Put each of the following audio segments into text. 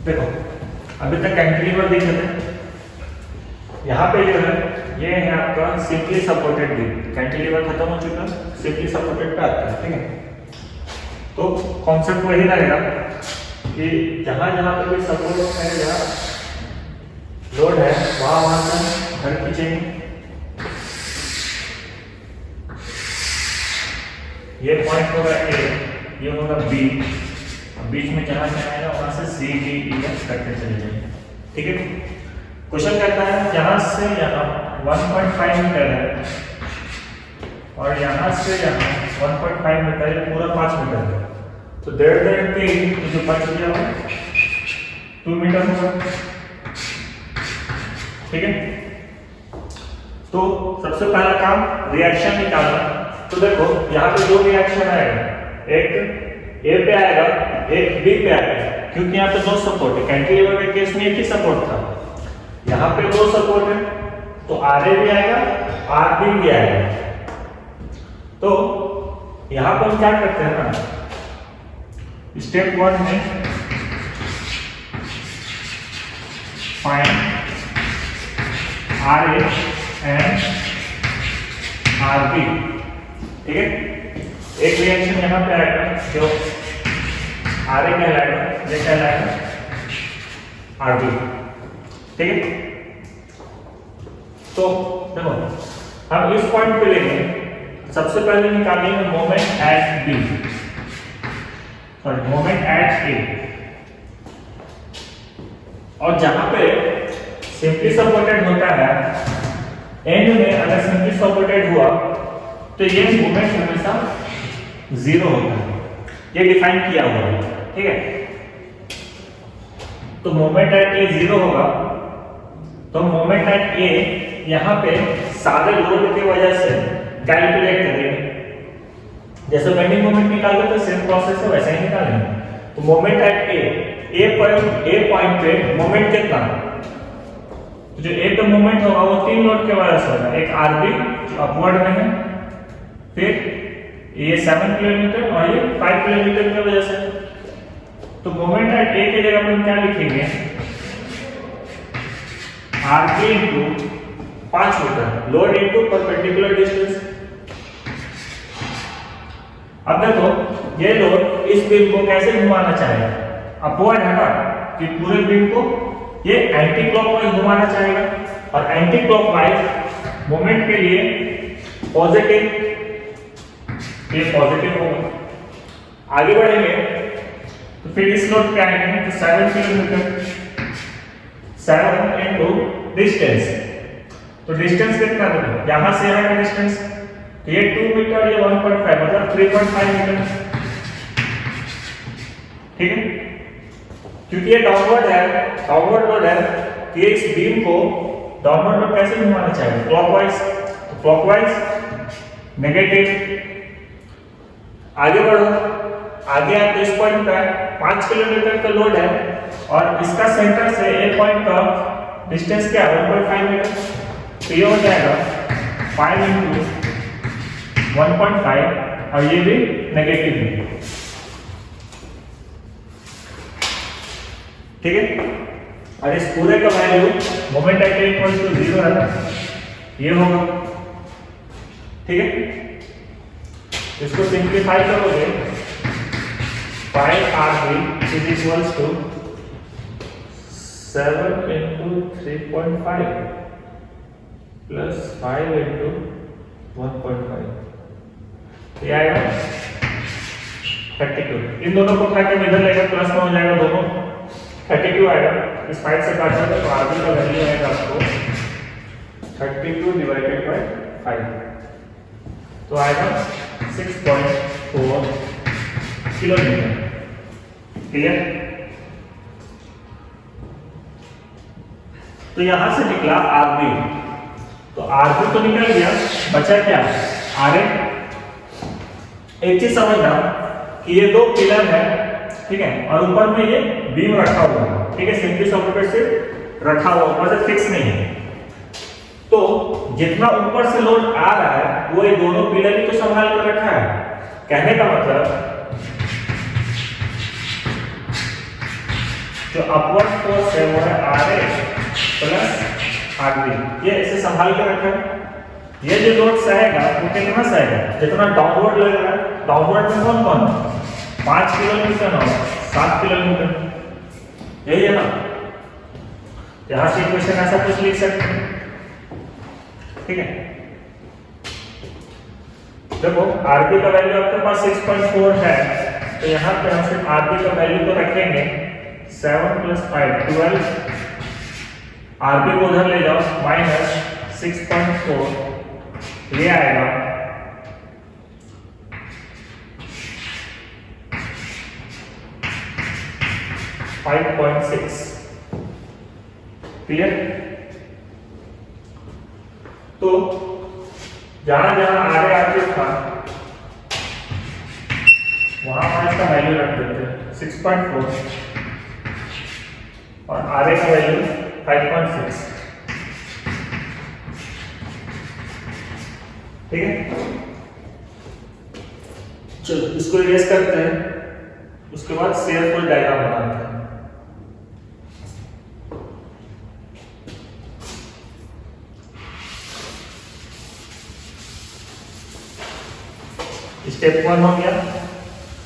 देखो अभी तक कैंटिलीवर दिख रहे थे, यहाँ पे जो है ये है आपका सिंपली सपोर्टेड बीम। कैंटिलीवर खत्म हो चुका, सिंपली सपोर्टेड पे आता है, ठीक है। तो कॉन्सेप्ट वही रहेगा कि जहाँ जहाँ पे भी सपोर्ट है, जहाँ लोड है, वहाँ से घर खींचेंगे। ये पॉइंट होगा ए, ये होगा बी, बीच में जहाँ से आएगा वहाँ से सी डी ई एफ करते चले जाएंगे, ठीक है। क्वेश्चन कहता है यहाँ से यहाँ 1.5 मीटर है और यहाँ से यहाँ 1.5 मीटर, ये पूरा 5 मीटर है। तो 1.5 जो बच गया 2 मीटर होगा, ठीक है। तो सबसे पहला काम रिएक्शन निकालना। तो देखो यहाँ पे दो रिएक्शन आएगा, एक ए पे आएगा, एक बी पे आएगा, क्योंकि यहाँ पे दो सपोर्ट है। कैंटिलीवर के केस में एक ही सपोर्ट था, यहाँ पे दो सपोर्ट है, तो आर ए भी आएगा, आर बी भी आएगा। तो यहाँ पर हम क्या करते हैं ना, स्टेप 1 में find R A and R B, ठीक है। एक रिएक्शन यहाँ पे आएगा जो आर ए कहलाएगा, ये कहलाएगा आर बी, ठीक है। तो देखो हम इस पॉइंट पे लेंगे, सबसे पहले निकालेंगे moment at B, sorry moment at A. और जहां पे सिंपली सपोर्टेड होता है, एंड में अगर सिंपली सपोर्टेड हुआ तो ये मोमेंट हमेशा 0 होता है, ये डिफाइन किया हुआ है, ठीक है। तो मोमेंट एट ए 0 होगा, तो मोमेंट एट ए यहाँ पे सारे लोड की वजह से कैलकुलेट करेंगे। जैसे बेंडिंग मोमेंट निकालते तो सेम प्रोसेस है, वैसे ही निकालेंगे। तो मोमेंट एट ए पॉइंट पे मोमेंट कितना, तो जो ए पे मोमेंट होगा वो 3 लोड के वजह से होगा। एक आरबी जो अपवर्ड में है, फिर ये 7 किलोमीटर और ये 5 किलोमीटर की वजह से। तो मोमेंट एट ए की जगह हम क्या लिखेंगे, RB into 5 metre, load into perpendicular distance. अब देखो ये लोड इस बीम को कैसे घुमाना चाहेगा, अपवर्ड है ना, कि पूरे बीम को ये एंटी क्लॉकवाइज घुमाना चाहेगा, और एंटी क्लॉकवाइज मोमेंट के लिए पॉजिटिव, ये पॉजिटिव होगा। आगे बढ़ेंगे तो फिर इस लोड पे आएंगे, तो 7 किलोमीटर, 7 इनटू डिस्टेंस। तो डिस्टेंस कितना है, यहां से यहां का डिस्टेंस, तो ये 2 मीटर, ये 1.5 मतलब 3.5 मीटर, ठीक है। क्योंकि ये डाउनवर्ड है, डाउनवर्ड लोड है, तो ये इस बीम को डाउनवर्ड लोड कैसे घुमाना चाहिए, क्लॉकवाइज। तो क्लॉकवाइज नेगेटिव। आगे बढ़ो, आगे आप इस पॉइंट पे 5 किलोमीटर का लोड है और इसका सेंटर से ए पॉइंट का डिस्टेंस क्या है, 1.5 मीटर। तो ये हो जाएगा 5 इंटू 1.5 और ये भी नेगेटिव है, ठीक है। और इस पूरे का value moment at A equal to 0 है ना, ये होगा, ठीक है। इसको सिंप्लीफाई करोगे, 5 RB is equals to 7 into 3.5 plus 5 into 1.5, ये आएगा 32। इन दोनों को उठा के इधर लेकर प्लस में हो जाएगा, दोनों 32 आएगा। इस 5 से काटा तो आरबी का वैल्यू आएगा आपको 32 डिवाइडेड बाय 5, तो आएगा 6.4 किलोमीटर, क्लियर। तो यहां से निकला आरबी, तो आरबी तो निकल गया, बचा क्या, आर ए। एक चीज समझना कि ये 2 पिलर है, ठीक है, और ऊपर में ये बीम रखा हुआ है, ठीक है। सिंपली सपोर्टेड से रखा हुआ, ऊपर से फिक्स नहीं है। तो जितना ऊपर से लोड आ रहा है वो ये दोनों पिलर ही तो संभाल कर रखा है। कहने का मतलब जो अपवर्ड फोर्स है वो है RA प्लस RB। ये इसे संभाल के रखें। ये जो लोड सहेगा वो कितना सहेगा, जितना डाउनवर्ड लग रहा है। डाउनवर्ड में कौन कौन 5 किलोमीटर और 7 किलोमीटर, यही है ना। यहां से इक्वेशन ऐसा कुछ लिख सकते हैं, ठीक है। देखो RB का वैल्यू आपके पास 6.4 है, तो यहाँ पे हम सिर्फ RB का वैल्यू तो रखेंगे 7 + 5 12। RB को उधर ले जाओ, -6.4 ये आएगा 5.6। क्लियर। तो जहां जहां RA था वहां इसका वैल्यू रख देते हैं 6.4 और RA का वैल्यू 5.6, ठीक है। चलो इसको इरेज करते हैं, उसके बाद शेयर फोर्स डायग्राम बनाते हैं। स्टेप 1 हो गया,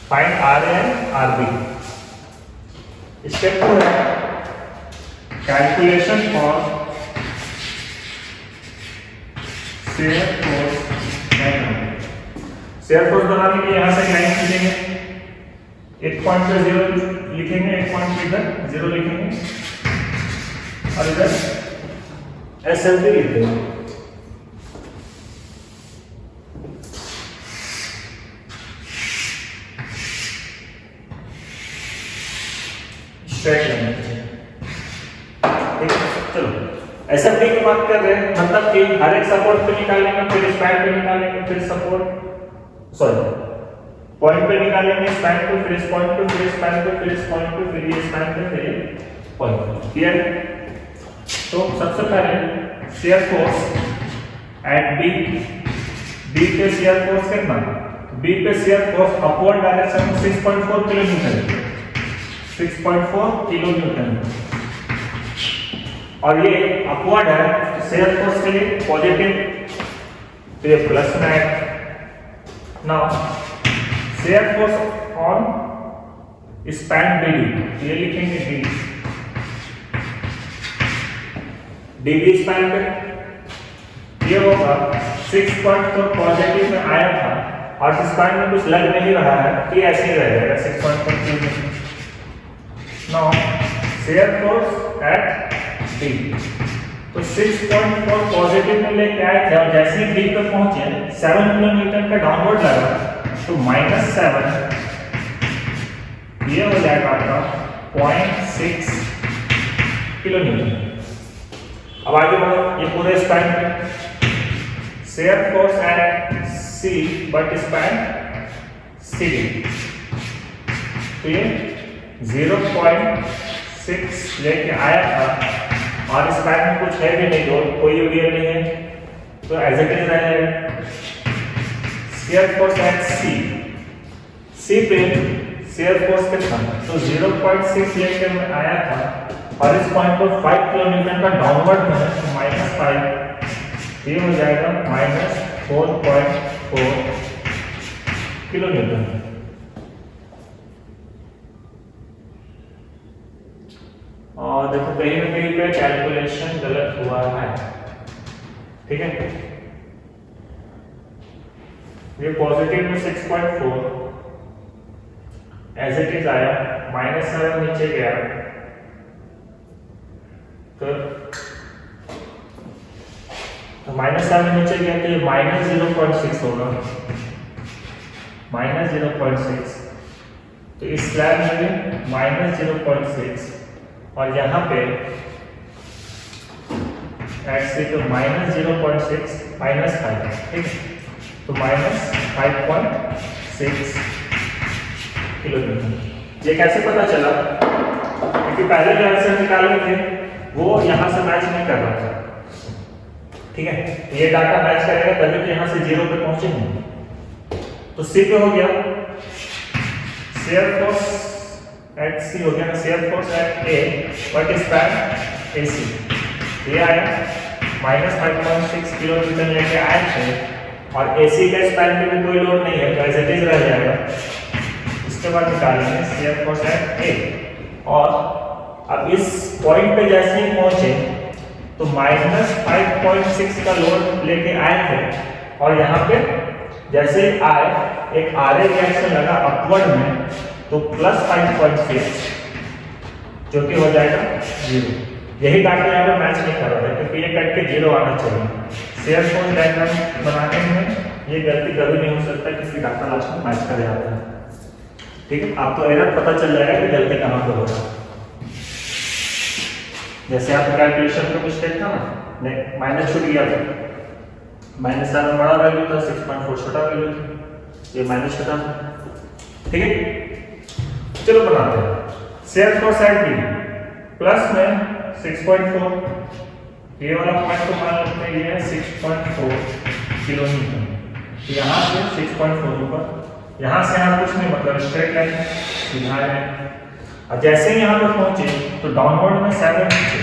find RA and RB। Step 2 है calculation for shear force. Shear force बनाने के लिए यहां से लाइन खींचेंगे, एक पॉइंट पे 0 लिखेंगे, एक पॉइंट पे इधर 0 लिखेंगे और इधर SLB लिख देंगे। स्ट्रेट लाइन, ठीक है। चलो SLB की बात कर रहे हैं, मतलब कि हर एक सपोर्ट पे निकालेंगे, फिर स्पैन पे निकालेंगे, फिर सपोर्ट पॉइंट पे निकालेंगे, स्पैन पे, फिर इस पॉइंट पे, फिर स्पैन पे, फिर इस पॉइंट पे, फिर ये स्पैन पे, फिर ये पॉइंट पे। क्लियर। तो सबसे पहले शेयर फोर्स एट बी पे शेयर फोर्स कितना, बी पे शेयर फोर्स अपवर्ड डायरेक्शन में 6.4 किलोन्यूटन, 6.4 किलोन्यूटन, और ये अपवर्ड है तो शेयर फोर्स के लिए पॉजिटिव, तो ये प्लस में है। Now shear force on span BD, ये लिखेंगे DB स्पैन पे ये होगा 6.4 पॉजिटिव में आया था और स्पैन में कुछ लग नहीं रहा है, तो ये ऐसे ही रहेगा 6.4 kilometre. Now share force eight D, तो 6.4 पॉजिटिव में लेके आए थे और जैसे ही D पे पहुंचे 7 किलोमीटर का डाउनवर्ड लगा, तो -7 ये हो जाएगा आपका 0.6 किलोमीटर। अब आगे बढ़ो, ये पूरे स्पैन पे shear force eight C but span CD, तो ये 0.6 लेके आया था और स्पैन में कुछ है भी नहीं, तो कोई यूनियन नहीं है, तो एज इट इज रहेगा। शेयर फोर्स एट C पे शेयर फोर्स कितना, तो 0.6 लेके में आया था और इस पॉइंट पर 5 किलोमीटर का डाउनवर्ड में है, तो -5 ये हो जाएगा -4.4 किलोमीटर। और देखो कहीं ना कहीं पे कैलकुलेशन गलत हुआ है, ठीक है। ये पॉजिटिव में 6.4 एज इट इज आया, -7 नीचे गया, तो -7 नीचे गया तो ये -0.6 होगा, -0.6, तो इस स्लैब में -0.6 और यहाँ पे ऐसे तो -0.6 -5, ठीक है, तो -5.6 किलोमीटर। ये कैसे पता चला, क्योंकि पहले जो आंसर निकाले थे वो यहाँ से मैच नहीं कर रहा था, ठीक है। ये डाटा मैच करेगा तभी तो यहाँ से 0 पे पहुंचेंगे। तो C पे हो गया शेयर फोर्स एट सी हो गया ना, shear force at A what is span A C, ये आया -5.6 किलोमीटर लेके आए थे और ए सी के स्पैन पे भी कोई लोड नहीं है तो एज इट इज रह जाएगा। इसके बाद निकालेंगे शेयर फोर्स एट ए, और अब इस पॉइंट पे जैसे ही पहुंचे तो -5.6 का लोड लेके आए थे और यहाँ पे जैसे आए एक आर रिएक्शन लगा अपवर्ड में तो +5.6 जो कि हो जाएगा 0। यही डाटा यहाँ पे मैच नहीं कर रहा है क्योंकि ये कट के 0 आना चाहिए। शेयर फोर्स डायग्राम बनाने में ये गलती कभी नहीं हो सकता किसी डाटा लास्ट में मैच कर जाता है। ठीक है, आपको एरर पता चल जाएगा कि गलती कहाँ पे हो रहा है। जैसे आप कैलकुलेशन का मिस्टेक था ना, माइनस छूट गया था, -7 बड़ा वैल्यू था, 6.4 छोटा वैल्यू था, ये माइनस छोटा था। ठीक है, चलो बनाते हैं। Shear force at B plus में 6.4, ये वाला पॉइंट तो मान लेते हैं ये है 6.4 किलोमीटर, यहाँ से 6.4 ऊपर, यहाँ से यहाँ कुछ नहीं मतलब स्ट्रेट लाइन सीधा है। और जैसे ही यहाँ पे पहुंचे तो डाउनवर्ड में 7 नीचे,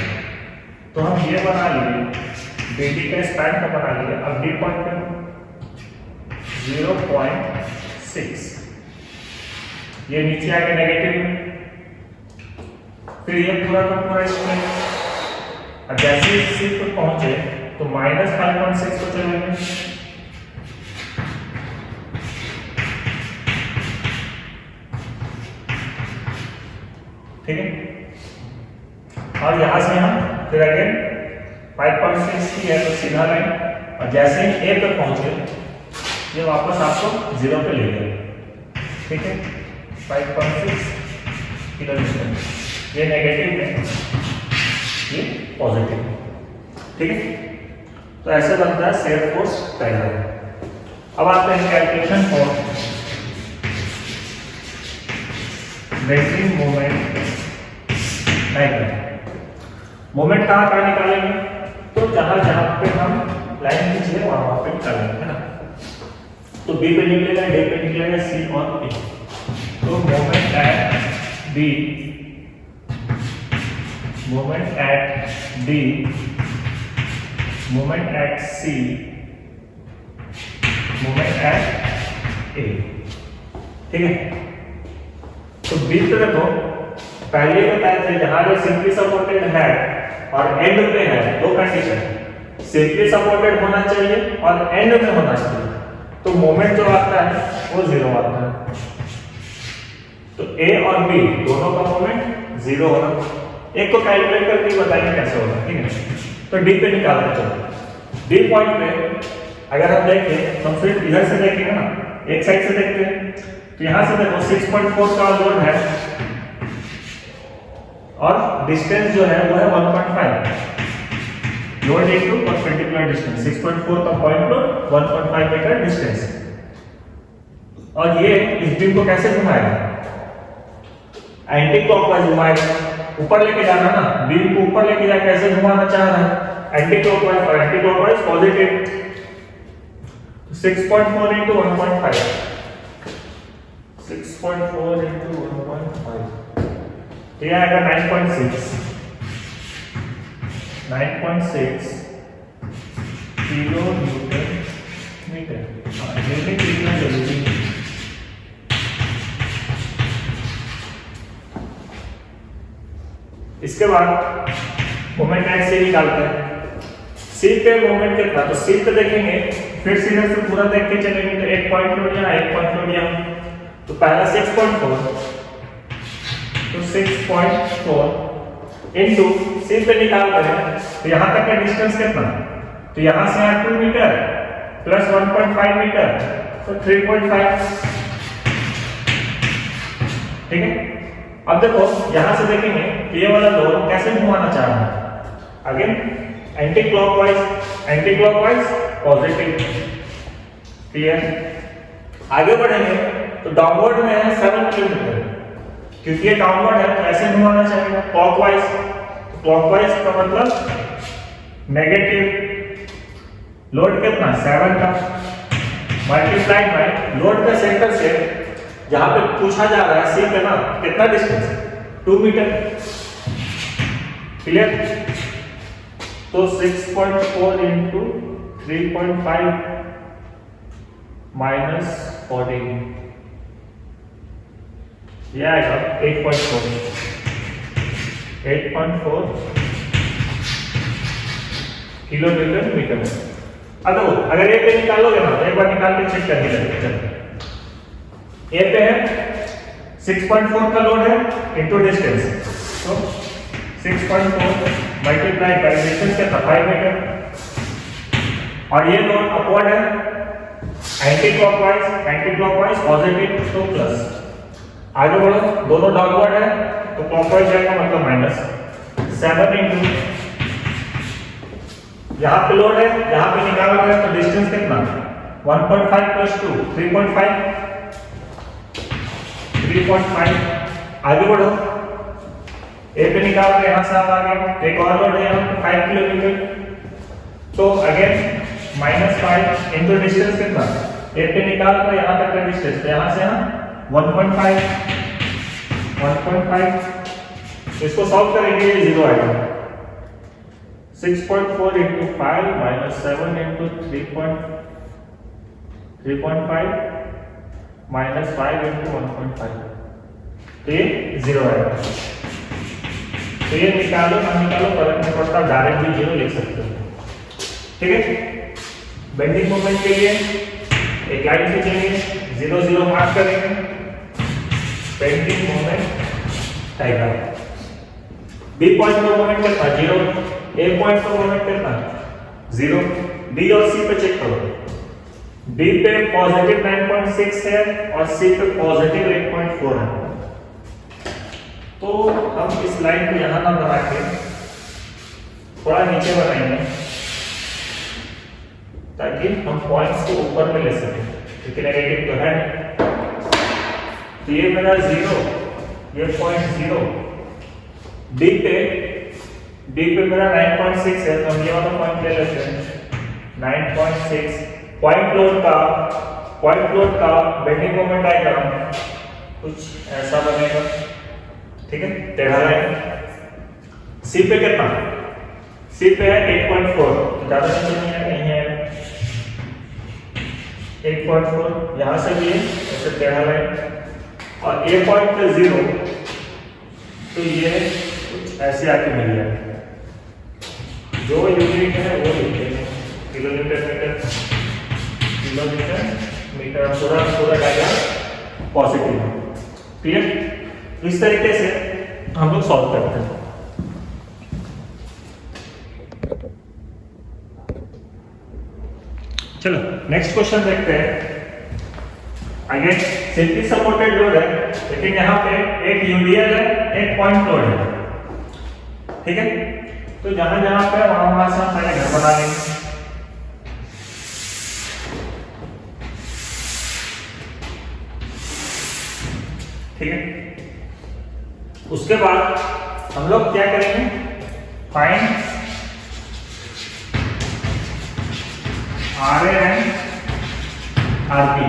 तो हम ये बना लिए BD का स्पैन का बना लिया। अब डी पॉइंट पे 0.6, ये नीचे आके नेगेटिव में, फिर ये पूरा का पूरा स्ट्रेट। अब जैसे इस सी पे पहुंचे तो -5.6 को चलेंगे, ठीक है, और यहां से हम फिर अगेन 5.6 की है तो सीधा लाइन, और जैसे ही ए पे पहुंचे ये वापस आपको 0 पे ले गया। ठीक है, 5.6 किलोमीटर, ये नेगेटिव है, ये पॉजिटिव। ठीक है, तो ऐसे बनता है शेयर फोर्स डायग्राम। अब आते हैं calculation for bending moment diagram. Moment कहाँ कहाँ निकालेंगे, तो जहां जहां पे हम लाइन खींचे वहां पे निकालेंगे, है ना। तो बी पे निकलेगा, डी पे निकलेगा, सी और ए। तो moment at B, moment at D, moment at C, moment at A. ठीक है, तो बी पे देखो पहले बताया था जहां जो सिंपली सपोर्टेड है और एंड पे है, दो कंडीशन, सिंपली सपोर्टेड होना चाहिए और एंड में होना चाहिए, तो मोमेंट जो आता है वो 0 आता है। तो ए और बी दोनों का मोमेंट 0 होगा। एक को कैलकुलेट करके बताएंगे कैसे होगा। ठीक है, तो डी पे निकालना चाहिए। डी पॉइंट पे अगर हम देखें तो फिर इधर से देखेंगे ना, एक साइड से देखते हैं, तो यहां से देखो 6.4 का लोड है और डिस्टेंस जो है वो है 1.5, लोड इनटू परपेंडिकुलर डिस्टेंस, 6.4 का पॉइंट लोड, 1.5 मीटर डिस्टेंस। और ये इस बीम को कैसे घुमाएगा, एंटी क्लॉकवाइज घुमाएगा, ऊपर लेके जाना ना, बीम को ऊपर लेके जा कैसे घुमाना चाह रहा है, एंटी क्लॉकवाइज, और anti clockwise positive. 6.4 into 1.5, 6.4 into 1.5, तो यह आएगा 9.6 किलो न्यूटन मीटर। यूनिट लिखना जरूरी है। इसके बाद मोमेंट एट सी निकालते हैं। सी पे मोमेंट कितना, तो सी पे देखेंगे, फिर सीधे से पूरा देख के चलेंगे, तो एक पॉइंट लोड यहाँ, एक पॉइंट लोड यहाँ, तो पहला 6.4, तो 6.4 इनटू सी पे निकाल रहे हैं, तो यहाँ तक का डिस्टेंस कितना, तो यहाँ से यहाँ 2 मीटर प्लस 1.5 मीटर, तो 3.5। ठीक है, अब देखो यहां से देखेंगे कि ये वाला लोड कैसे घुमाना चाह रहा है, again anti clockwise positive. Clear, आगे बढ़ेंगे तो डाउनवर्ड में है 7 किलोमीटर, क्योंकि ये डाउनवर्ड है तो ऐसे घुमाना चाहिए क्लॉकवाइज। क्लॉकवाइज का मतलब नेगेटिव, लोड कितना 7 का, मल्टीप्लाइड बाय लोड का सेंटर से जहां पे पूछा जा रहा है सी पे ना कितना डिस्टेंस है 2 मीटर। क्लियर? तो 6.4 इंटू 3.5 माइनस 14 यह आएगा 8.4 किलो न्यूटन मीटर। अब देखो अगर ए पे निकालोगे ना तो एक बार निकाल के चेक करके लगेगा। चलो ए पे है 6.4 का लोड है इनटू डिस्टेंस, तो 6.4 मल्टीप्लाई बाय डिस्टेंस कितना 5 मीटर, और ये लोड अपवर्ड है एंटी क्लॉकवाइज पॉजिटिव तो प्लस। आगे बढ़ो, दोनों डाउनवर्ड है तो क्लॉकवाइज जाएगा मतलब माइनस 7 इंटू यहाँ पे लोड है, यहाँ पे निकाला गया तो डिस्टेंस कितना 1.5 प्लस 2 3.5। आगे बढ़ो, ए पे निकाल के यहाँ से आप आ गए, एक और लोड है यहाँ पे 5 किलोमीटर, तो अगेन -5 इंटू डिस्टेंस कितना, ए पे निकाल कर यहाँ तक का डिस्टेंस, तो यहाँ से यहाँ 1.5 इसको सॉल्व करेंगे ये 0 आएगा। 6.4 into 5 minus 7 into 3.5 minus 5 into 1.5, तो ये 0 आएगा। तो ये निकालो ना निकालो फर्क नहीं पड़ता, डायरेक्ट भी 0 लिख सकते हो। ठीक है, बेंडिंग मोमेंट के लिए एक लाइन खींचेंगे, 0 0 मार्क करेंगे, bending moment diagram. B point पर मोमेंट कितना 0, ए पॉइंट पर मोमेंट कितना 0, बी और सी पे चेक करो, बी पे पॉजिटिव 9.6 है और सी पे पॉजिटिव 8.4 है। तो हम इस लाइन को यहां ना बना के थोड़ा नीचे बनाएंगे ताकि हम पॉइंट्स को ऊपर में ले सकें, क्योंकि नेगेटिव तो है। तो ये मेरा 0, ये पॉइंट 0, डी पे मेरा 9.6 है, तो हम ये वाला पॉइंट ले लेते हैं 9.6। पॉइंट लोड का बेंडिंग मोमेंट डायग्राम कुछ ऐसा बनेगा। ठीक है, टेढ़ा लाइन। सी पे कितना, सी पे है 8.4, ज्यादा नहीं है, नहीं है 8.4, यहां से भी ऐसे टेढ़ा लाइन, और ए पॉइंट पे 0, तो ये कुछ ऐसे आके मिल जाएगा। जो यूनिट है वो लिखते हैं किलोमीटर मीटर, पूरा डायग्राम पॉजिटिव। क्लियर? इस तरीके से हम लोग सॉल्व करते हैं। चलो नेक्स्ट क्वेश्चन देखते हैं। अगेन सिंपली सपोर्टेड लोड है, लेकिन यहाँ पे एक यूडीएल है, एक पॉइंट लोड है। ठीक है, तो जहां जहां पे वहां से हम पहले घर बना लेंगे। ठीक है, उसके बाद हम लोग क्या करेंगे, फाइंड आरए एंड आरपी।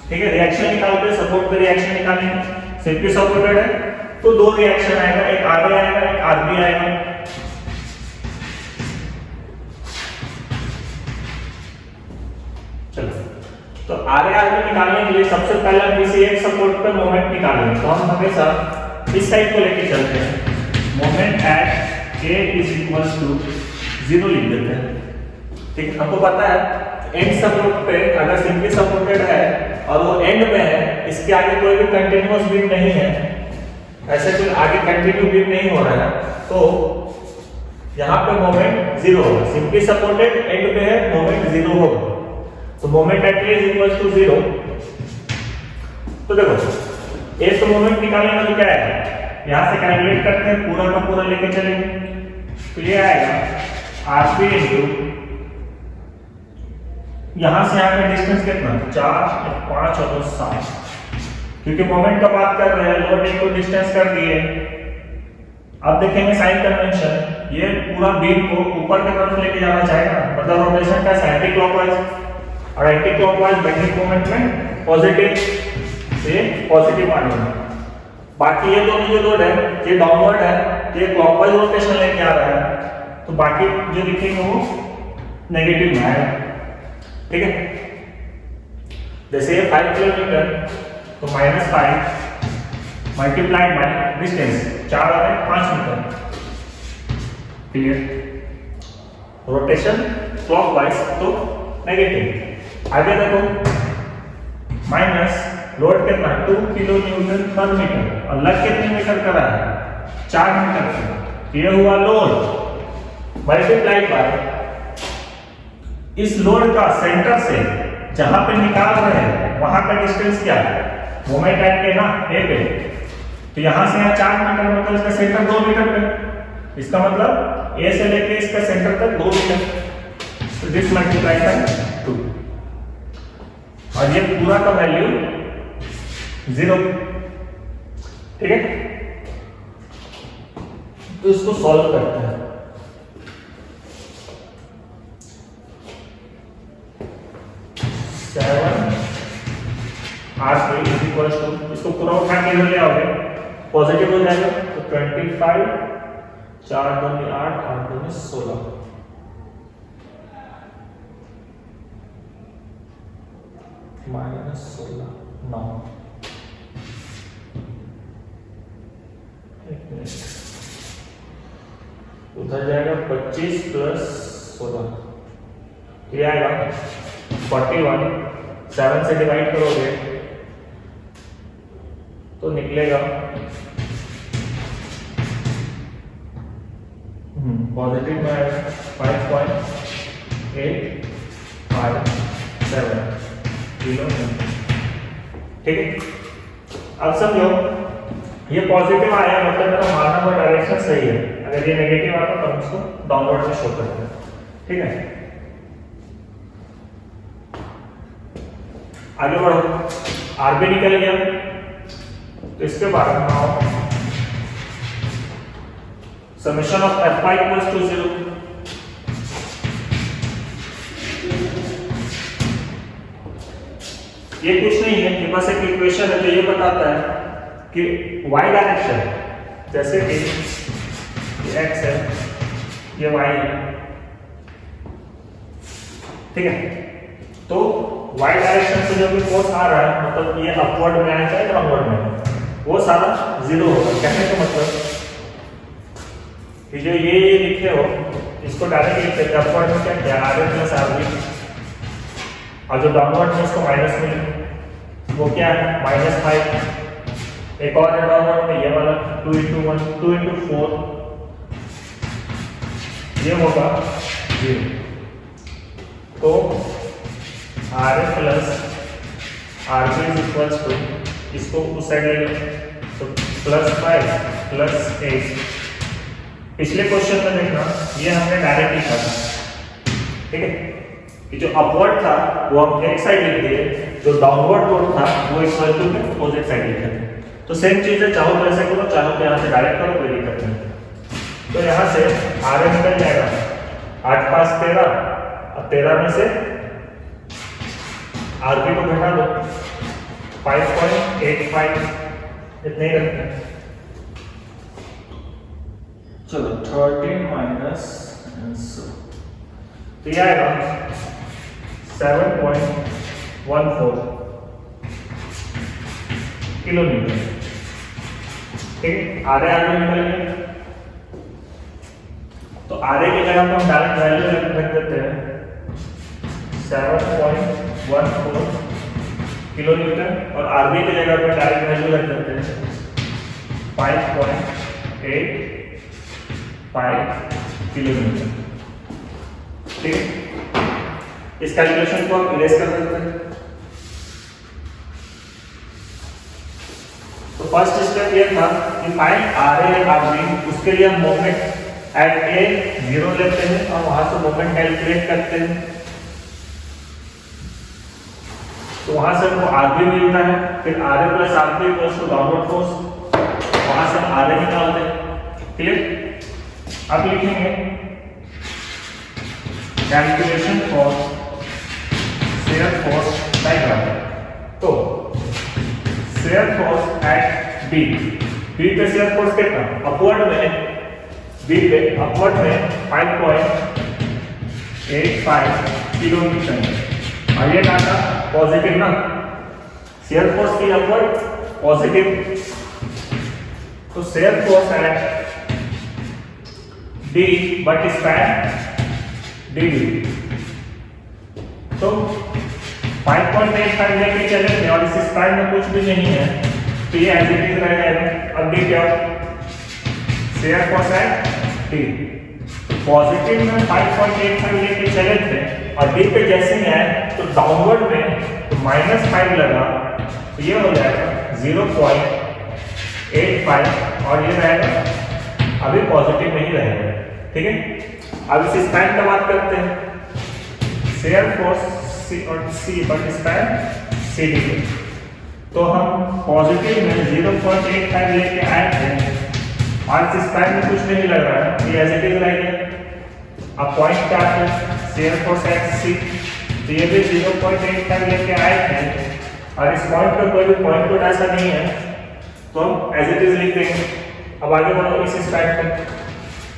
ठीक है, रिएक्शन निकालते हैं, सपोर्ट पे रिएक्शन निकालेंगे। सिंपली सपोर्टेड है तो 2 रिएक्शन आएगा, एक आरए आएगा, एक आरबी आएगा। चलो, तो आरए आरबी निकालने के लिए सबसे पहले हम किसी एक सपोर्ट पे मोमेंट निकालेंगे, तो हम हमेशा इस साइड को लेके चलते हैं। Moment at A is equals to 0 लिख देते हैं। ठीक है, हमको पता है एंड सपोर्ट पे अगर सिंपली सपोर्टेड है और वो एंड में है, इसके आगे कोई भी कंटीन्यूअस बीम नहीं है, ऐसे कोई आगे कंटिन्यू बीम नहीं हो रहा है, तो यहाँ पे मोमेंट 0 होगा। सिंपली सपोर्टेड एंड पे है, मोमेंट 0 होगा, तो moment at A is equals to 0। तो देखो ए तो मोमेंट निकालने का तो क्या है, यहां से कैलकुलेट करते हैं, पूरा का पूरा लेके चलेंगे, तो ये आएगा आरपी इंटू यहां से यहाँ का डिस्टेंस कितना 4 5 और 7, क्योंकि मोमेंट का बात कर रहे हैं, लोड इनटू डिस्टेंस कर दिए। अब देखेंगे साइन कन्वेंशन, ये पूरा बीम को ऊपर की तरफ लेके जाना चाहेगा, मतलब रोटेशन का एंटी क्लॉकवाइज, और एंटी क्लॉकवाइज बेंडिंग मोमेंट में पॉजिटिव। ये पॉजिटिव मान होगा। बाकी ये दोनों जो लोड है ये डाउनवर्ड है, ये क्लॉकवाइज रोटेशन लेके आ रहा है, तो बाकी जो दिखेंगे वो नेगेटिव में आएगा। ठीक है, जैसे ये 5 किलोमीटर तो -5 मल्टीप्लाइड बाय डिस्टेंस 4 और 5 मीटर। क्लियर, रोटेशन क्लॉकवाइज तो नेगेटिव। आगे देखो माइनस लोड कितना 2 किलो न्यूटन पर मीटर और लग कितने मीटर का रहा है 4 मीटर का। ये हुआ लोड मल्टीप्लाइड बाय इस लोड का सेंटर से जहां पे निकाल रहे हैं वहां का डिस्टेंस क्या है, मोमेंट एट के ना ए पे, तो यहां से यहाँ 4 मीटर मतलब इसका सेंटर 2 मीटर पे, इसका मतलब ए से लेके इसका सेंटर तक 2 मीटर, तो दिस मल्टीप्लाइड बाय 2 और ये पूरा का वैल्यू 0। ठीक है, तो इसको सॉल्व करते हैं। इसको पूरा उठा के इधर ले आओगे पॉजिटिव हो जाएगा, तो 25 4 दूनी 8 8 दूनी 16 -16 9। उधर जाएगा 25 + 16 ये आएगा 41। 7 से डिवाइड करोगे तो निकलेगा पॉजिटिव में आएगा 5.857 किलोमीटर। ठीक है, अब समझो ये पॉजिटिव आया मतलब मेरा माना हुआ डायरेक्शन सही है, अगर ये नेगेटिव आता तो हम उसको डाउनवर्ड में शो करते हैं। ठीक है, आगे बढ़ो, आरबी निकल गया, तो इसके बाद नाउ समेशन ऑफ Fy = 0। ये कुछ नहीं है, ये बस एक इक्वेशन है जो ये बताता है कि y डायरेक्शन जैसे कि ये x है ये y है। ठीक है, तो y डायरेक्शन से जो भी फोर्स आ रहा है मतलब ये अपवर्ड में आएगा या डाउनवर्ड में, वो सारा 0 होगा। कहने का मतलब कि जो ये लिखे हो इसको डायरेक्ट लिख सकते हैं, अपवर्ड में क्या किया RA + RB, और जो डाउनवर्ड में उसको माइनस में वो क्या है -5। एक और है डाउनवर्ड में ये वाला 2 × 1 2 × 4 ये होगा 0। तो RA + RB = इसको उस साइड ले लो तो +5 + 8। पिछले क्वेश्चन में देखना ये हमने डायरेक्ट लिखा था। ठीक है, कि जो अपवर्ड था वो हम एक साइड लिख दिए, जो डाउनवर्ड लोड था वो इक्वल टू में अपोजिट साइड लिखा था। तो सेम चीज है, चाहो तो ऐसे करो चाहो तो यहाँ से डायरेक्ट करो, कोई दिक्कत नहीं। तो यहाँ से RA निकल जाएगा 8 × 5 13 और 13 में से RB को घटा दो 5.85 इतने ही रखते हैं। चलो 13 माइनस तो ये आएगा 7.14 किलोमीटर। ठीक है, आधे निकल गए, तो आधे की जगह पर हम डायरेक्ट वैल्यू रख देते हैं 7.14 किलोमीटर और आरबी की जगह पर डायरेक्ट वैल्यू रख देते हैं 5.85 किलोमीटर। ठीक है, इस कैलकुलेशन को आप इरेज कर देते हैं। तो फर्स्ट स्टेप ये था कि फाइंड RA एंड RB, उसके लिए हम मोमेंट एट A 0 लेते हैं और वहां से मोमेंट कैलकुलेट करते हैं। तो वहां से हमको RB मिलता है, फिर RA + RB = डाउनवर्ड फोर्स, वहां से हम RA निकालते हैं। क्लियर, अब लिखेंगे calculation for shear force diagram. तो shear force at B, B पे शेयर फोर्स कितना, अपवर्ड में, बी पे अपवर्ड में 5.85 किलोन्यूटन, और ये डाटा पॉजिटिव ना, शेयर फोर्स की अपवर्ड पॉजिटिव, तो shear force at D but span D, तो 5.85 लेके चले थे और इस स्पैन में कुछ भी नहीं है, तो ये एज इट इज रह जाएगा। अब डी क्या, share force at D, positive में 5.85 लेके चले थे और डी पे जैसे ही आए तो डाउनवर्ड में तो -5 लगा, तो ये हो जाएगा 0.85 और ये रहेगा अभी पॉजिटिव नहीं रहेगा, ठीक है। अब इस स्पैन का बात करते हैं, शेयर फोर्स सी और सी बट स्पैन सी डी, तो हम पॉजिटिव में 0.85 लेके आए थे और इस स्पैन में कुछ नहीं लग रहा है, ये एज इट इज रहेगा। अब पॉइंट क्या है, शेयर फोर्स एट सी, तो ये भी 0.85 लेके आए थे और इस पॉइंट पे कोई भी पॉइंट कोड ऐसा नहीं है, तो हम एज इट इज लिख देंगे। अब आगे बढ़ो इस स्पैन पे,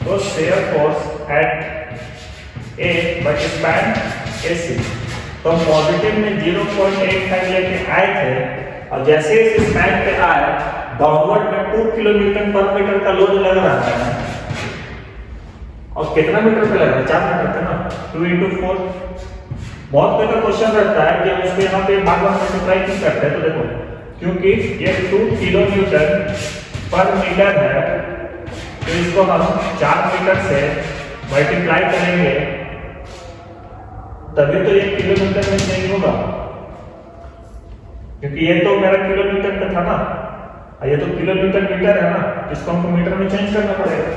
तो shear force at A but span A C, तो हम पॉजिटिव में 0.85 लेके आए थे और जैसे इस स्पैन पे आए डाउनवर्ड में 2 किलोन्यूटन पर मीटर का लोड लग रहा है, और कितना मीटर पे लग रहा है, 4 मीटर पे ना, 2 × 4। बहुत कोई का क्वेश्चन रहता है कि हम इसको यहाँ पे भाग मल्टीप्लाई क्यों करते हैं, तो देखो क्योंकि ये 2 किलोन्यूटन पर मीटर है, तो इसको हम 4 मीटर से मल्टीप्लाई करेंगे तभी तो ये किलोमीटर में चेंज होगा, क्योंकि ये तो मेरा किलोमीटर पे था ना, ये तो किलोमीटर मीटर है ना, इसको हमको मीटर में चेंज करना पड़ेगा,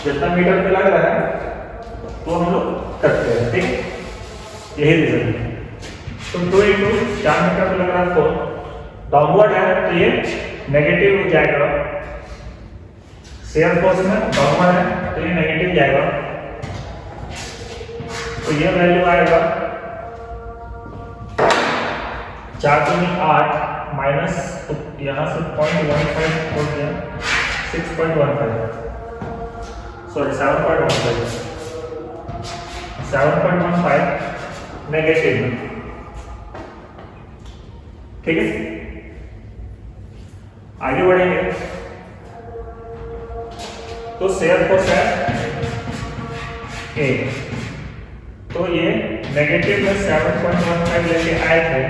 जितना मीटर पे लग रहा है तो हम लोग करते हैं, ठीक, यही रीजन है। तो 2 × 4 मीटर पे लग रहा है, तो डाउनवर्ड है तो ये नेगेटिव हो जाएगा, शेयर फोर्स में डाउनवर्ड है तो ये नेगेटिव जाएगा, तो ये वैल्यू आएगा 4 दूनी 8 माइनस यहाँ से 0.15 हो गया 6.15, सॉरी 7.15 नेगेटिव में, ठीक है। आगे बढ़ेंगे, तो शेयर फोर्स है ए, तो ये नेगेटिव में 7.15 लेके आए थे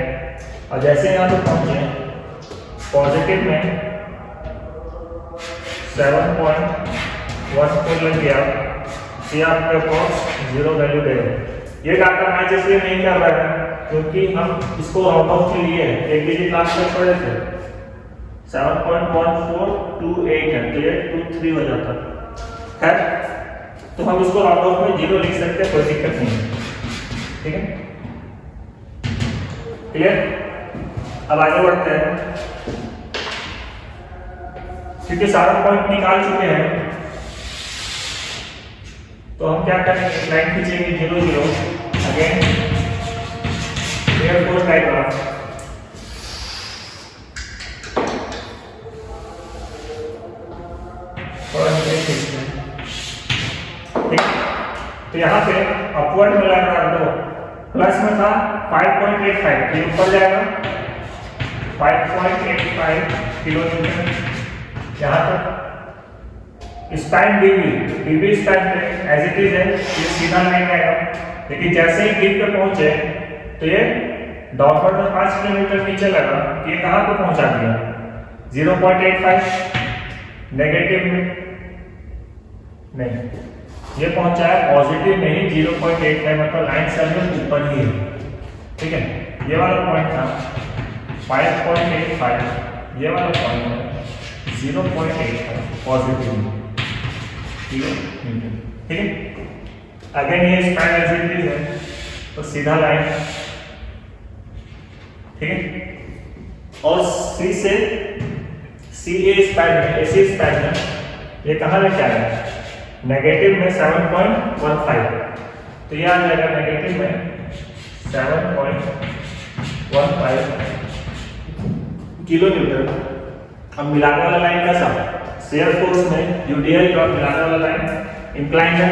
और जैसे यहाँ पे पहुंचे पॉजिटिव में 7.14 लग गया, ये आपके पास 0 वैल्यू देगा। ये डाटा मैच इसलिए नहीं कर रहा है क्योंकि हम इसको आउट ऑफ के लिए एक डिजिट लास्ट में पढ़े थे, 7.1428 है, तो ये 23 हो जाता है, तो हम इसको आउट ऑफ में 0 लिख सकते हैं, कोई दिक्कत नहीं है, ठीक है, क्लियर। अब आगे बढ़ते हैं, क्योंकि सारा पॉइंट निकाल चुके हैं तो हम क्या करेंगे, लाइन खींचेंगे 0 0, अगेन शेयर फोर्स डायग्राम, तो यहाँ पे अपवर्ड में लग रहा है, प्लस में था 5.85, ये ऊपर जाएगा 5.85 किलोमीटर, यहाँ तक स्पैन डीबी स्पैन पे एज इट इज है, ये सीधा लाइन आएगा, लेकिन जैसे ही डी पे पहुंचे तो ये डाउनवर्ड में 5 किलोमीटर नीचे लगा, ये कहाँ पे पहुंचा दिया 0.85 नेगेटिव में नहीं, ये पहुंचा है पॉजिटिव में ही 0.85, मतलब लाइन से ऊपर ही है, ठीक है। ये वाला पॉइंट था 5.85, ये वाला पॉइंट है 0.85 पॉजिटिव में, ठीक है, ठीक है। अगेन ये स्पैन एज इट इज है, तो सीधा लाइन, ठीक है, और सी से सी ए स्पैन में, ऐसी स्पैन में ये कहाँ लेके आया, नेगेटिव में 7.15, तो ये आ जाएगा नेगेटिव में 7.15 किलो न्यूटन। अब मिलाने वाला लाइन कैसा, शेयर फोर्स में यूडीएल डॉट मिलाने वाला लाइन इंक्लाइन है,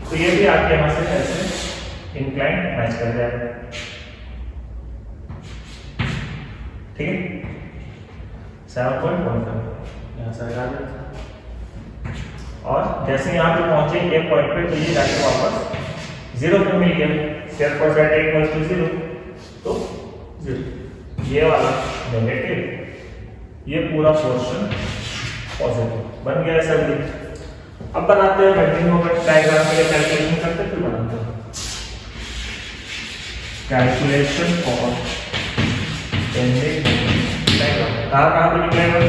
तो ये भी आपके यहां से ऐसे इंक्लाइन मैच कर जाएगा। ठीक है, 7.15 यहाँ से लगा देते हैं। और जैसे यहाँ पे पहुंचे एक पॉइंट पे, तो ये जाके वापस 0 पे मिल गया, shear force at equal to 0, तो 0। ये वाला नेगेटिव, ये पूरा पोर्शन पॉजिटिव बन गया है सर। अब बनाते हैं बेंडिंग मोमेंट डायग्राम के लिए कैलकुलेशन करते, फिर बनाते हैं कैलकुलेशन फॉर बेंडिंग डायग्राम। कहाँ पे निकलेगा,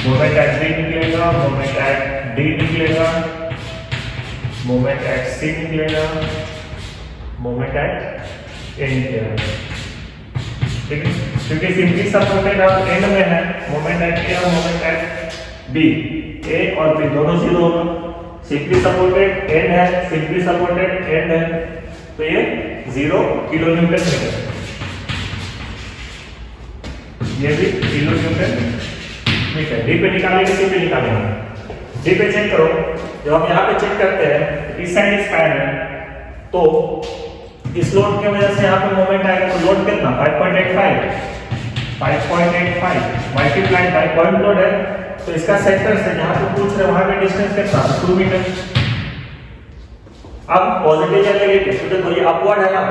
मोमेंट एट बी निकलेगा, मोमेंट एट डी निकलेगा, मोमेंट एट सी निकलेगा, मोमेंट एट ए निकलेगा। ठीक है, क्योंकि सिंपली सपोर्टेड और एंड में है, मोमेंट एट ए और मोमेंट एट बी, ए और बी दोनों 0 होगा। सिंपली सपोर्टेड एंड है, सिंपली सपोर्टेड एंड है, तो ये 0 किलो न्यूटन मीटर, ये भी किलो न्यूटन मीटर। डी पे निकालेंगे, सी पे निकालेंगे। डी पे चेक करो, जब हम यहाँ पे चेक करते हैं इस साइड स्पैन है, तो इस लोड की वजह से यहाँ पे मोमेंट आएगा, तो लोड कितना 5.85 मल्टीप्लाइड बाय पॉइंट लोड है, तो इसका सेंटर से जहाँ पे पूछ रहे वहां पे डिस्टेंस कितना 2 मीटर। अब पॉजिटिव या नेगेटिव, तो देखो ये अपवर्ड है ना,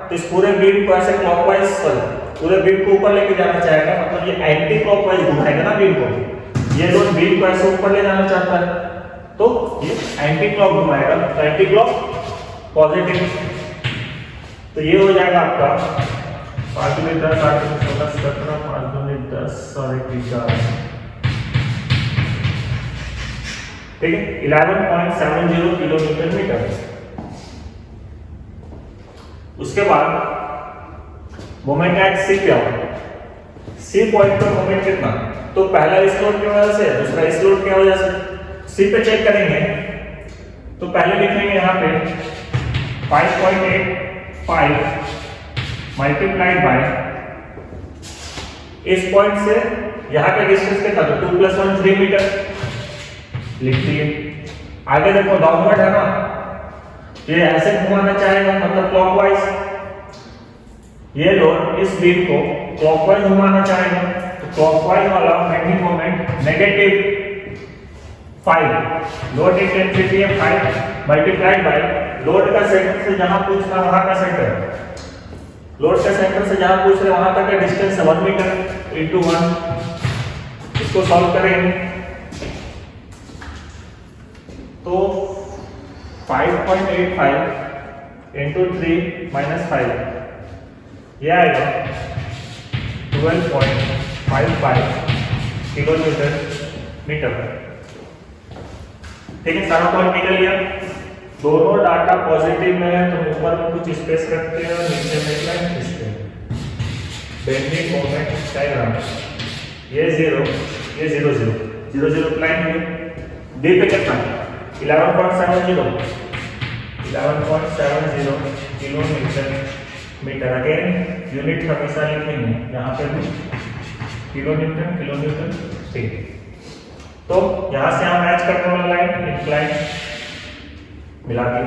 तो इस पूरे बीम को ऐसे क्लॉकवाइज पूरे बीम को ऊपर लेके जाना चाहेगा, मतलब ये एंटी क्लॉकवाइज घुमाएगा ना बीम को। ये लोड बीम को ऐसे ऊपर ले जाना चाहता है, तो ये एंटी क्लॉक घुमाएगा, तो एंटी क्लॉक पॉजिटिव, तो ये हो जाएगा आपका 5 × 10 8 × 16 17 5 × 10 और 1 ठीक है, 11.70 किलो न्यूटन मीटर। उसके बाद मोमेंट एट सी क्या होगा, सी पॉइंट पर मोमेंट कितना, तो पहला इस लोड की वजह से, दूसरा इस लोड की वजह से। सी पे चेक करेंगे, तो पहले लिखेंगे यहाँ पे 5.85 मल्टीप्लाइड बाय, इस पॉइंट से यहाँ का डिस्टेंस कितना, तो 2 + 1 3 मीटर लिख दिए। आगे देखो डाउनवर्ड है ना, ये ऐसे घुमाना चाहेगा, मतलब क्लॉकवाइज। ये लोड इस बीम को क्लॉकवाइज घुमाना चाहेगा, तो क्लॉकवाइज वाला बेंडिंग मोमेंट -5, लोड इंटेंसिटी है 5 मल्टीप्लाइड बाय लोड का सेंटर से जहां पूछ रहा वहां का सेंटर, लोड का सेंटर से जहां पूछ रहे वहां तक का डिस्टेंस 1 मीटर इंटू 1। इसको सॉल्व करेंगे तो 5.85 इंटू 3 - 5, ये आएगा 12.55 किलो न्यूटन मीटर। ठीक है, सारा पॉइंट निकल गया। दोनों डाटा पॉजिटिव में है, तो ऊपर में कुछ स्पेस रखते हैं और नीचे में लाइन खींचते हैं। बेंडिंग मोमेंट डायग्राम, ये 0 ये 0 0 0 0 लाइन है। डी पे कितना 11.70 kilo newton metre. Again unit हमेशा लिखेंगे, यहाँ पे भी किलो न्यूटन ठीक। तो यहाँ से हम मैच करने वाला लाइन इंक्लाइन मिला के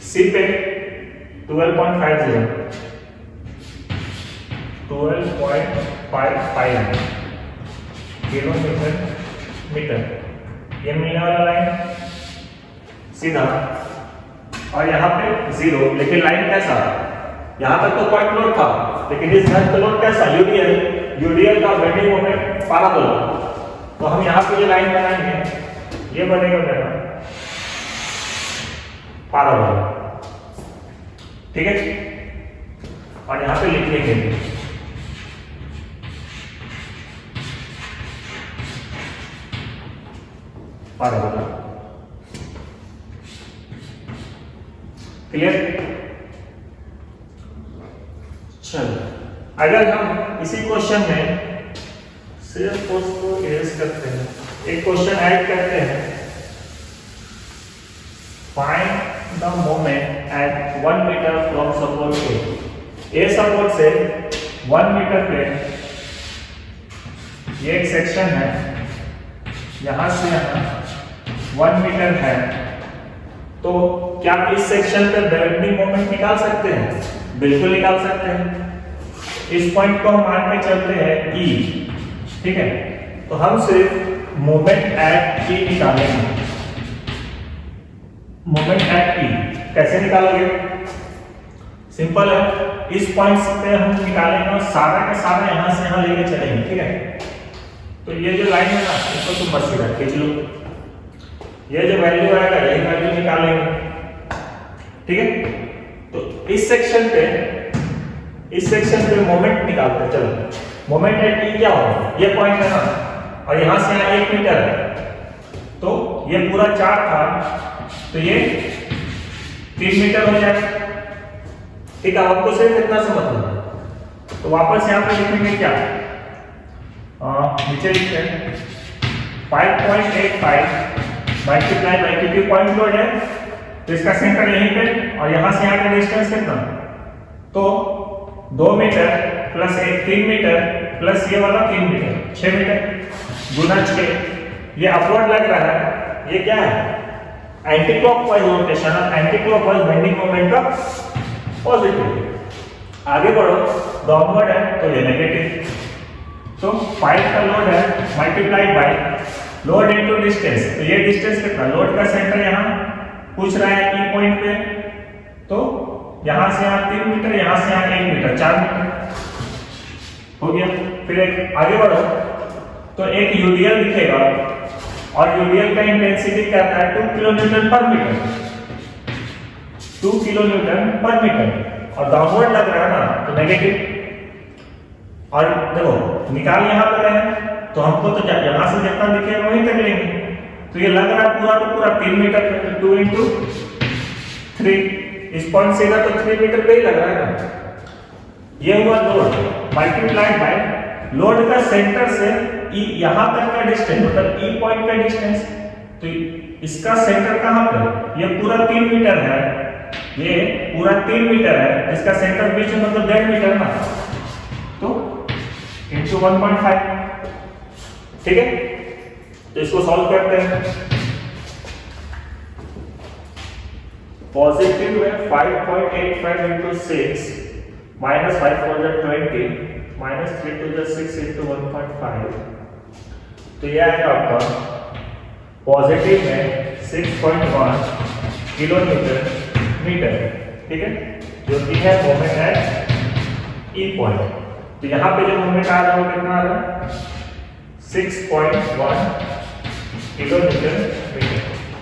सी पे 12.50 किलो न्यूटन मीटर, ये मिलने वाला लाइन सीधा। और यहाँ पे 0, लेकिन लाइन कैसा, यहाँ तक तो पॉइंट लोड था, लेकिन इस घर पे लोड कैसा, यूडीएल का बेंडिंग मोमेंट पैराबोला। तो हम यहाँ पे ये लाइन बनाएंगे, ये बनेगा मेरा पैराबोला, ठीक है। और यहाँ पे लिख लेंगे पैराबोला। क्लियर। चलो, अगर हम इसी क्वेश्चन में सिर्फ फोर्स को इरेज करते हैं, एक क्वेश्चन ऐड करते हैं, find the moment at 1 metre from support A. A support से 1 मीटर पे ये एक सेक्शन है, यहाँ से यहाँ 1 मीटर है, तो क्या आप इस सेक्शन पे बेंडिंग मोमेंट निकाल सकते हैं? बिल्कुल निकाल सकते हैं। इस पॉइंट को हम मान के चलते हैं E, ठीक है? तो हम सिर्फ मोमेंट एट E निकालेंगे। मोमेंट एट E कैसे निकालोगे? सिंपल है, इस पॉइंट पे हम निकालेंगे और सारा का सारा यहाँ से यहाँ लेके चलेंगे, ठीक है? तो ये जो लाइन है ना, इसको तुम बस सीधा खींच लो। ये जो वैल्यू आएगा यही वैल्यू निकालेंगे, ठीक है? तो इस सेक्शन पे मोमेंट निकालते हैं। चलो, मोमेंट एट E क्या होगा? ये पॉइंट है ना, और यहाँ से यहाँ 1 मीटर है, तो ये पूरा 4 था, तो ये 3 मीटर हो जाएगा, ठीक है? आपको सिर्फ इतना समझना है। तो वापस यहाँ पे लिखेंगे क्या? नीचे लिखते हैं 5.85 मल्टीप्लाई बाई, क्योंकि पॉइंट लोड है तो इसका सेंटर यहीं पे, और यहाँ से यहाँ का डिस्टेंस कितना? तो 2 मीटर प्लस 3 मीटर प्लस ये वाला 3 मीटर, 6 मीटर गुना 6। ये अपवर्ड लग रहा है, ये क्या है? Anti clockwise rotation, anti clockwise bending moment का पॉजिटिव। आगे बढ़ो, डाउनवर्ड है तो ये नेगेटिव। तो 5 का लोड है multiplied by load into distance, तो ये डिस्टेंस कितना? लोड का सेंटर यहाँ पूछ रहा है E पॉइंट पे, तो यहाँ से यहाँ 3 मीटर, यहाँ से यहाँ 1 मीटर, 4 मीटर हो गया। फिर एक आगे बढ़ो, तो एक यूडीएल दिखेगा, और यूडीएल का इंटेंसिटी कहता है 2 किलोन्यूटन पर मीटर, 2 किलोन्यूटन पर मीटर, और डाउनवर्ड लग रहा है ना, तो नेगेटिव। और देखो निकाल यहाँ पे रहे हैं, तो हमको तो यहाँ से जितना दिखेगा वहीं तक लेंगे, तो ये लग रहा है पूरा तो पूरा 3 मीटर, 2 इंटू 3, इस पॉइंट से इधर तो 3 मीटर पे ही लग रहा है ना। ये हुआ लोड मल्टीप्लाइड बाय लोड का सेंटर से E यहाँ तक का डिस्टेंस, मतलब E पॉइंट का डिस्टेंस, तो इसका सेंटर कहाँ पे? ये पूरा 3 मीटर है, ये पूरा 3 मीटर है, इसका सेंटर बीच में मतलब 1.5 मीटर ना, तो इंटू 1.5, ठीक है? तो इसको सॉल्व करते हैं। पॉजिटिव है 5.85 into 6 minus 5 4 20 minus 3 to the 6 into 1.5, तो ये आएगा आपका पॉजिटिव में 6.1 किलो मीटर, ठीक है? जो कि है मोमेंट एट E पॉइंट। तो यहाँ पे जो मोमेंट आ रहा है वो कितना आ रहा है? 6.1 किलोमीटर।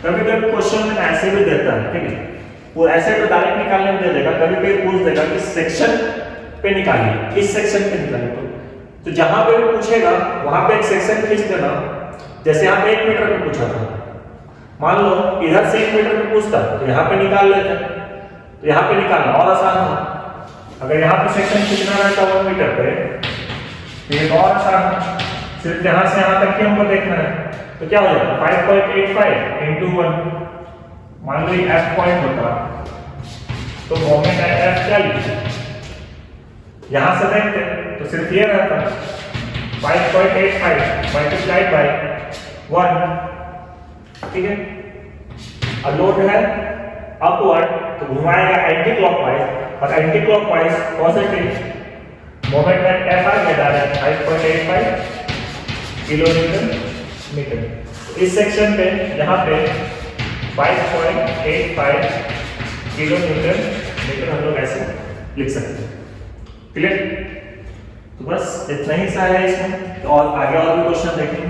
कभी कभी क्वेश्चन में ऐसे भी देता है, ठीक है? वो ऐसे तो डायरेक्ट निकालने में दे देगा, कभी कभी पूछ देगा कि सेक्शन पे निकालिए, इस सेक्शन पे निकालिए। तो जहां पे भी पूछेगा वहां पे एक सेक्शन खींच देना। जैसे यहाँ पे 1 मीटर पे पूछा था, मान लो इधर से 1 मीटर पे पूछता तो यहाँ पे निकाल लेते, तो यहाँ पे निकालना और आसान था। अगर यहाँ पे सेक्शन खींचना रहता 1 मीटर पे तो ये और आसान, सिर्फ यहाँ से यहाँ तक ही हमको देखना है। तो क्या हो जाता? 5.85 इंटू 1, मान लो F पॉइंट होता तो मोमेंट F क्या लिखते? यहाँ से देखते तो सिर्फ ये रहता 5.85 मल्टीप्लाइड बाय 1, ठीक है? और लोड है अपवर्ड तो घुमाएगा एंटी क्लॉकवाइज, और anti clockwise positive. Moment at F आ गया डायरेक्ट 5.85 किलोमीटर। इस सेक्शन पे यहाँ पे 5.85 किलोमीटर हम लोग ऐसे लिख सकते हैं। क्लियर? तो बस इतना ही सा है इसमें, तो और आगे और भी क्वेश्चन देखेंगे।